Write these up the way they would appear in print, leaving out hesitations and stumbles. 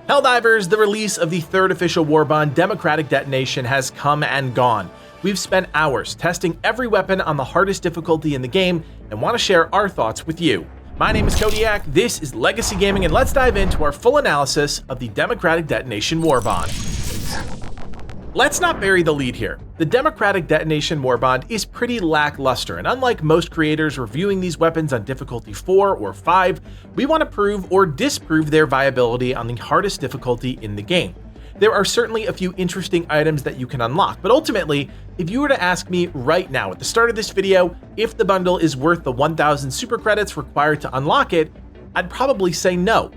Helldivers, the release of the third official Warbond Democratic Detonation has come and gone. We've spent hours testing every weapon on the hardest difficulty in the game and want to share our thoughts with you. My name is Kodiak, this is Legacy Gaming, and let's dive into our full analysis of the Democratic Detonation Warbond. Let's not bury the lead here. The Democratic Detonation Warbond is pretty lackluster, and unlike most creators reviewing these weapons on difficulty 4 or 5, we want to prove or disprove their viability on the hardest difficulty in the game. There are certainly a few interesting items that you can unlock, but ultimately, if you were to ask me right now at the start of this video if the bundle is worth the 1,000 super credits required to unlock it, I'd probably say no.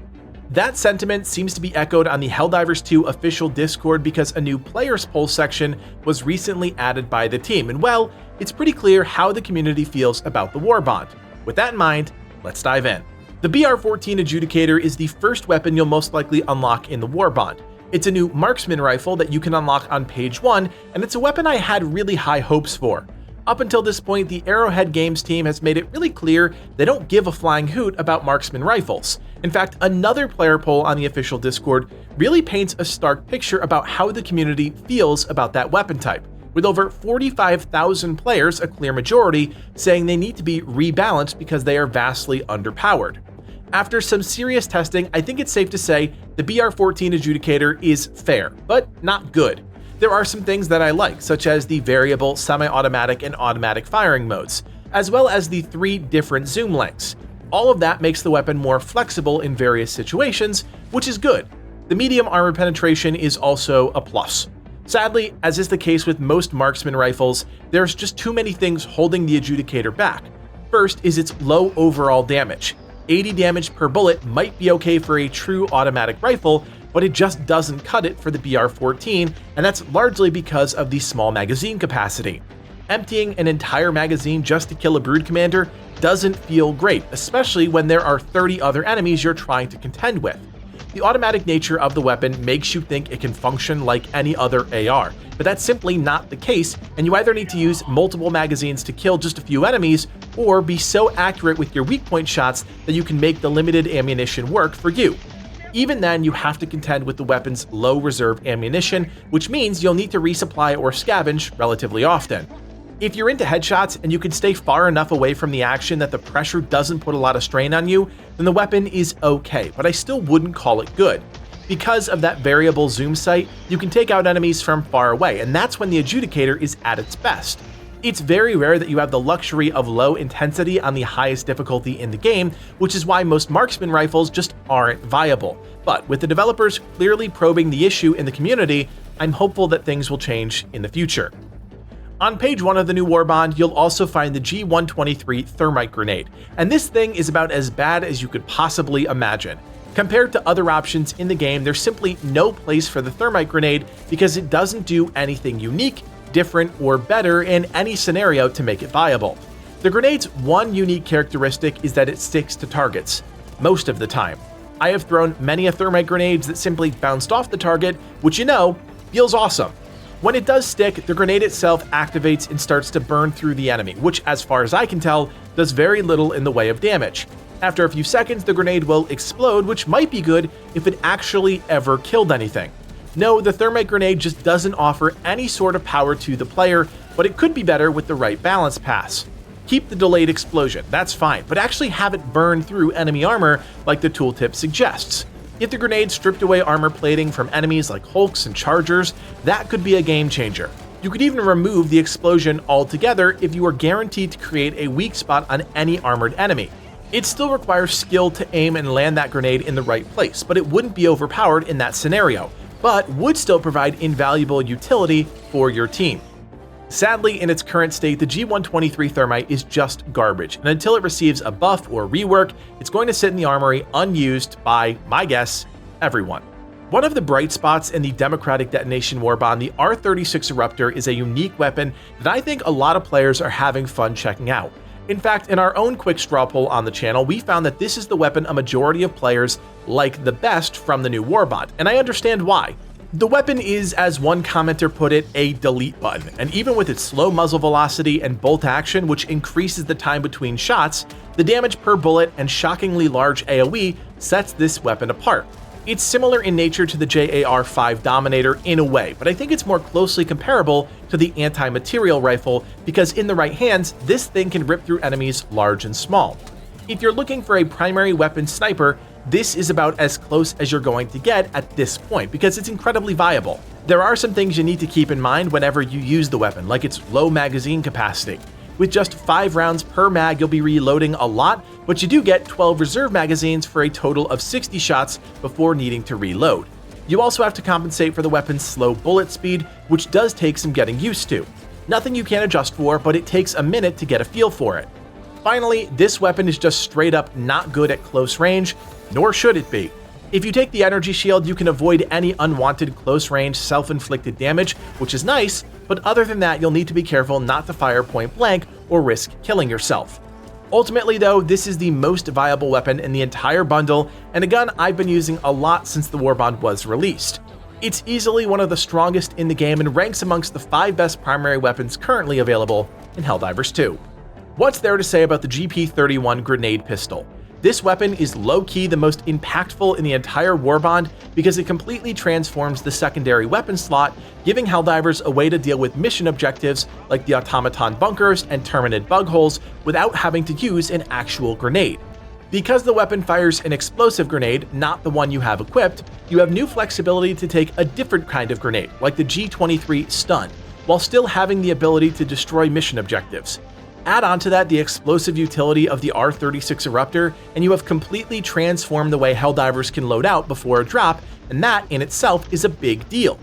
That sentiment seems to be echoed on the Helldivers 2 official Discord because a new players poll section was recently added by the team, and well, it's pretty clear how the community feels about the Warbond. With that in mind, let's dive in. The BR-14 Adjudicator is the first weapon you'll most likely unlock in the Warbond. It's a new marksman rifle that you can unlock on page 1, and it's a weapon I had really high hopes for. Up until this point, the Arrowhead Games team has made it really clear they don't give a flying hoot about marksman rifles. In fact, another player poll on the official Discord really paints a stark picture about how the community feels about that weapon type, with over 45,000 players, a clear majority, saying they need to be rebalanced because they are vastly underpowered. After some serious testing, I think it's safe to say the BR-14 Adjudicator is fair, but not good. There are some things that I like, such as the variable, semi-automatic, and automatic firing modes, as well as the 3 different zoom lengths. All of that makes the weapon more flexible in various situations, which is good. The medium armor penetration is also a plus. Sadly, as is the case with most marksman rifles, there's just too many things holding the Adjudicator back. First is its low overall damage. 80 damage per bullet might be okay for a true automatic rifle, but it just doesn't cut it for the BR-14, and that's largely because of the small magazine capacity. Emptying an entire magazine just to kill a brood commander doesn't feel great, especially when there are 30 other enemies you're trying to contend with. The automatic nature of the weapon makes you think it can function like any other AR, but that's simply not the case, and you either need to use multiple magazines to kill just a few enemies, or be so accurate with your weak point shots that you can make the limited ammunition work for you. Even then, you have to contend with the weapon's low reserve ammunition, which means you'll need to resupply or scavenge relatively often. If you're into headshots and you can stay far enough away from the action that the pressure doesn't put a lot of strain on you, then the weapon is okay, but I still wouldn't call it good. Because of that variable zoom sight, you can take out enemies from far away, and that's when the Adjudicator is at its best. It's very rare that you have the luxury of low intensity on the highest difficulty in the game, which is why most marksman rifles just aren't viable. But with the developers clearly probing the issue in the community, I'm hopeful that things will change in the future. On page 1 of the new Warbond, you'll also find the G123 Thermite grenade, and this thing is about as bad as you could possibly imagine. Compared to other options in the game, there's simply no place for the Thermite grenade because it doesn't do anything unique, different, or better in any scenario to make it viable. The grenade's one unique characteristic is that it sticks to targets, most of the time. I have thrown many a Thermite grenades that simply bounced off the target, which feels awesome. When it does stick, the grenade itself activates and starts to burn through the enemy, which as far as I can tell, does very little in the way of damage. After a few seconds, the grenade will explode, which might be good if it actually ever killed anything. No, the Thermite grenade just doesn't offer any sort of power to the player, but it could be better with the right balance pass. Keep the delayed explosion, that's fine, but actually have it burn through enemy armor like the tooltip suggests. If the grenade stripped away armor plating from enemies like Hulks and Chargers, that could be a game changer. You could even remove the explosion altogether if you are guaranteed to create a weak spot on any armored enemy. It still requires skill to aim and land that grenade in the right place, but it wouldn't be overpowered in that scenario, but would still provide invaluable utility for your team. Sadly, in its current state, the G123 Thermite is just garbage, and until it receives a buff or rework, it's going to sit in the armory unused by, my guess, everyone. One of the bright spots in the Democratic Detonation Warbond, the R36 Eruptor, is a unique weapon that I think a lot of players are having fun checking out. In fact, in our own quick straw poll on the channel, we found that this is the weapon a majority of players like the best from the new Warbond, and I understand why. The weapon is, as one commenter put it, a delete button, and even with its slow muzzle velocity and bolt action, which increases the time between shots, the damage per bullet and shockingly large AoE sets this weapon apart. It's similar in nature to the JAR-5 Dominator in a way, but I think it's more closely comparable to the anti-material rifle because in the right hands, this thing can rip through enemies large and small. If you're looking for a primary weapon sniper, this is about as close as you're going to get at this point because it's incredibly viable. There are some things you need to keep in mind whenever you use the weapon, like its low magazine capacity. With just 5 rounds per mag, you'll be reloading a lot, but you do get 12 reserve magazines for a total of 60 shots before needing to reload. You also have to compensate for the weapon's slow bullet speed, which does take some getting used to. Nothing you can't adjust for, but it takes a minute to get a feel for it. Finally, this weapon is just straight up not good at close range, nor should it be. If you take the energy shield, you can avoid any unwanted close-range self-inflicted damage, which is nice, but other than that, you'll need to be careful not to fire point blank or risk killing yourself. Ultimately though, this is the most viable weapon in the entire bundle, and a gun I've been using a lot since the Warbond was released. It's easily one of the strongest in the game and ranks amongst the 5 best primary weapons currently available in Helldivers 2. What's there to say about the GP31 grenade pistol? This weapon is low-key the most impactful in the entire Warbond because it completely transforms the secondary weapon slot, giving Helldivers a way to deal with mission objectives like the automaton bunkers and terminid bug holes without having to use an actual grenade. Because the weapon fires an explosive grenade, not the one you have equipped, you have new flexibility to take a different kind of grenade, like the G23 Stun, while still having the ability to destroy mission objectives. Add on to that the explosive utility of the R36 Eruptor, and you have completely transformed the way Helldivers can load out before a drop, and that in itself is a big deal.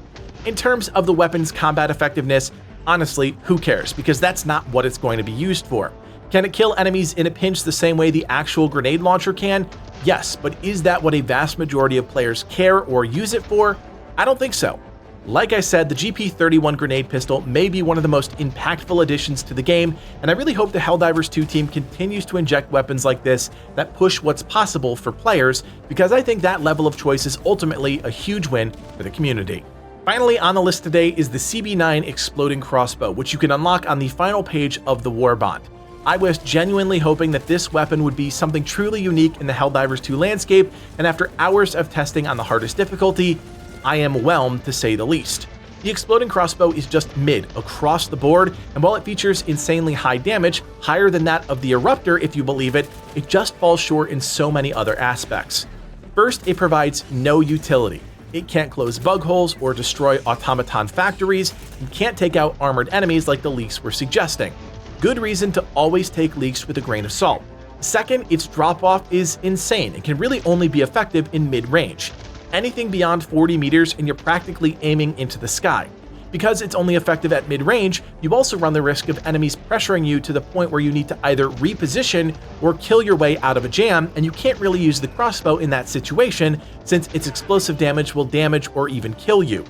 In terms of the weapon's combat effectiveness, honestly, who cares, because that's not what it's going to be used for. Can it kill enemies in a pinch the same way the actual grenade launcher can? Yes, but is that what a vast majority of players care or use it for? I don't think so. Like I said, the GP31 grenade pistol may be one of the most impactful additions to the game, and I really hope the Helldivers 2 team continues to inject weapons like this that push what's possible for players, because I think that level of choice is ultimately a huge win for the community. Finally on the list today is the CB9 Exploding Crossbow, which you can unlock on the final page of the Warbond. I was genuinely hoping that this weapon would be something truly unique in the Helldivers 2 landscape, and after hours of testing on the hardest difficulty, I am whelmed to say the least. The Exploding Crossbow is just mid across the board, and while it features insanely high damage, higher than that of the Eruptor if you believe it, it just falls short in so many other aspects. First, it provides no utility. It can't close bug holes or destroy automaton factories, and can't take out armored enemies like the leaks were suggesting. Good reason to always take leaks with a grain of salt. Second, its drop-off is insane and can really only be effective in mid-range. Anything beyond 40 meters and you're practically aiming into the sky. Because it's only effective at mid-range, you also run the risk of enemies pressuring you to the point where you need to either reposition or kill your way out of a jam, and you can't really use the crossbow in that situation since its explosive damage will damage or even kill you.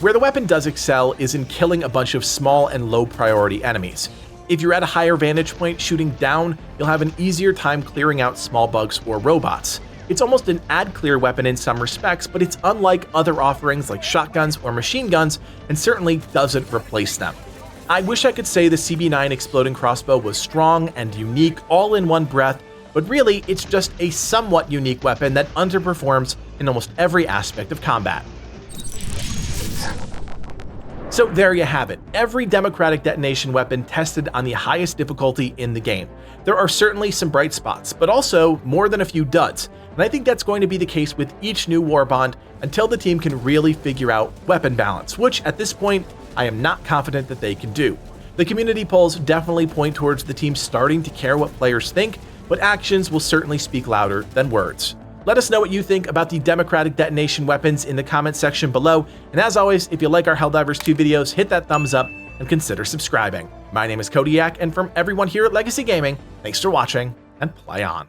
Where the weapon does excel is in killing a bunch of small and low priority enemies. If you're at a higher vantage point shooting down, you'll have an easier time clearing out small bugs or robots. It's almost an ad-clear weapon in some respects, but it's unlike other offerings like shotguns or machine guns, and certainly doesn't replace them. I wish I could say the CB9 Exploding Crossbow was strong and unique all in one breath, but really it's just a somewhat unique weapon that underperforms in almost every aspect of combat. So there you have it, every democratic detonation weapon tested on the highest difficulty in the game. There are certainly some bright spots, but also more than a few duds, and I think that's going to be the case with each new Warbond until the team can really figure out weapon balance, which at this point, I am not confident that they can do. The community polls definitely point towards the team starting to care what players think, but actions will certainly speak louder than words. Let us know what you think about the democratic detonation weapons in the comment section below, and as always, if you like our Helldivers 2 videos, hit that thumbs up and consider subscribing. My name is Kodiak, and from everyone here at Legacy Gaming, thanks for watching and play on.